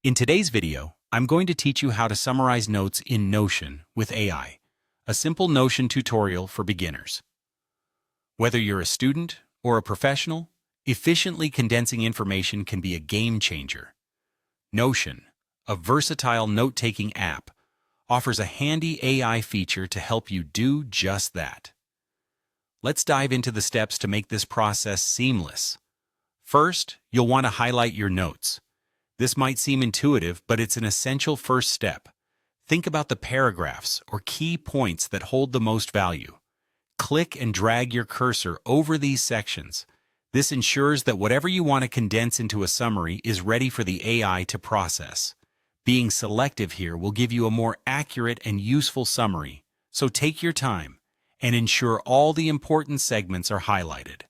In today's video, I'm going to teach you how to summarize notes in Notion with AI, a simple Notion tutorial for beginners. Whether you're a student or a professional, efficiently condensing information can be a game changer. Notion, a versatile note-taking app, offers a handy AI feature to help you do just that. Let's dive into the steps to make this process seamless. First, you'll want to highlight your notes. This might seem intuitive, but it's an essential first step. Think about the paragraphs or key points that hold the most value. Click and drag your cursor over these sections. This ensures that whatever you want to condense into a summary is ready for the AI to process. Being selective here will give you a more accurate and useful summary, so take your time and ensure all the important segments are highlighted.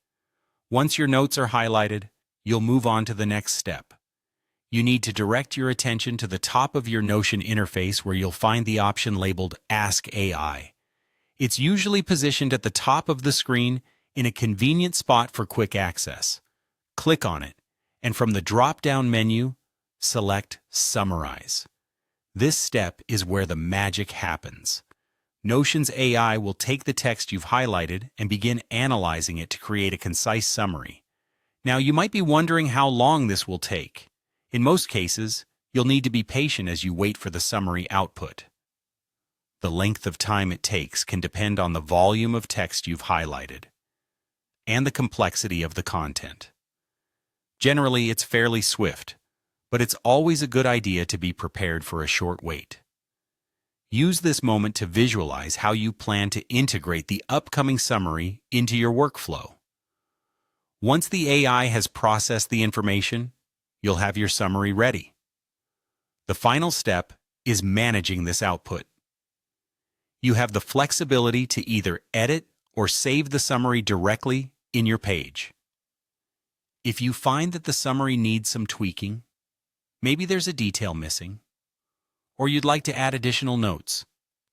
Once your notes are highlighted, you'll move on to the next step. You need to direct your attention to the top of your Notion interface where you'll find the option labeled Ask AI. It's usually positioned at the top of the screen in a convenient spot for quick access. Click on it, and from the drop-down menu, select Summarize. This step is where the magic happens. Notion's AI will take the text you've highlighted and begin analyzing it to create a concise summary. Now, you might be wondering how long this will take. In most cases, you'll need to be patient as you wait for the summary output. The length of time it takes can depend on the volume of text you've highlighted and the complexity of the content. Generally, it's fairly swift, but it's always a good idea to be prepared for a short wait. Use this moment to visualize how you plan to integrate the upcoming summary into your workflow. Once the AI has processed the information, you'll have your summary ready. The final step is managing this output. You have the flexibility to either edit or save the summary directly in your page. If you find that the summary needs some tweaking, maybe there's a detail missing, or you'd like to add additional notes,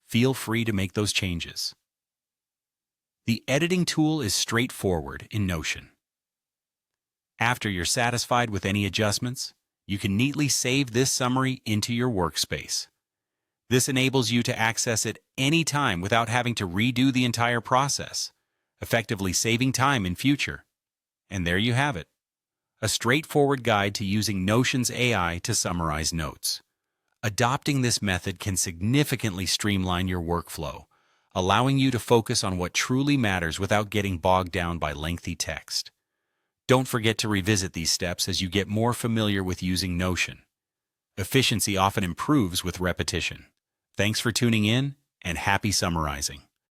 feel free to make those changes. The editing tool is straightforward in Notion. After you're satisfied with any adjustments, you can neatly save this summary into your workspace. This enables you to access it anytime without having to redo the entire process, effectively saving time in future. And there you have it, a straightforward guide to using Notion's AI to summarize notes. Adopting this method can significantly streamline your workflow, allowing you to focus on what truly matters without getting bogged down by lengthy text. Don't forget to revisit these steps as you get more familiar with using Notion. Efficiency often improves with repetition. Thanks for tuning in, and happy summarizing.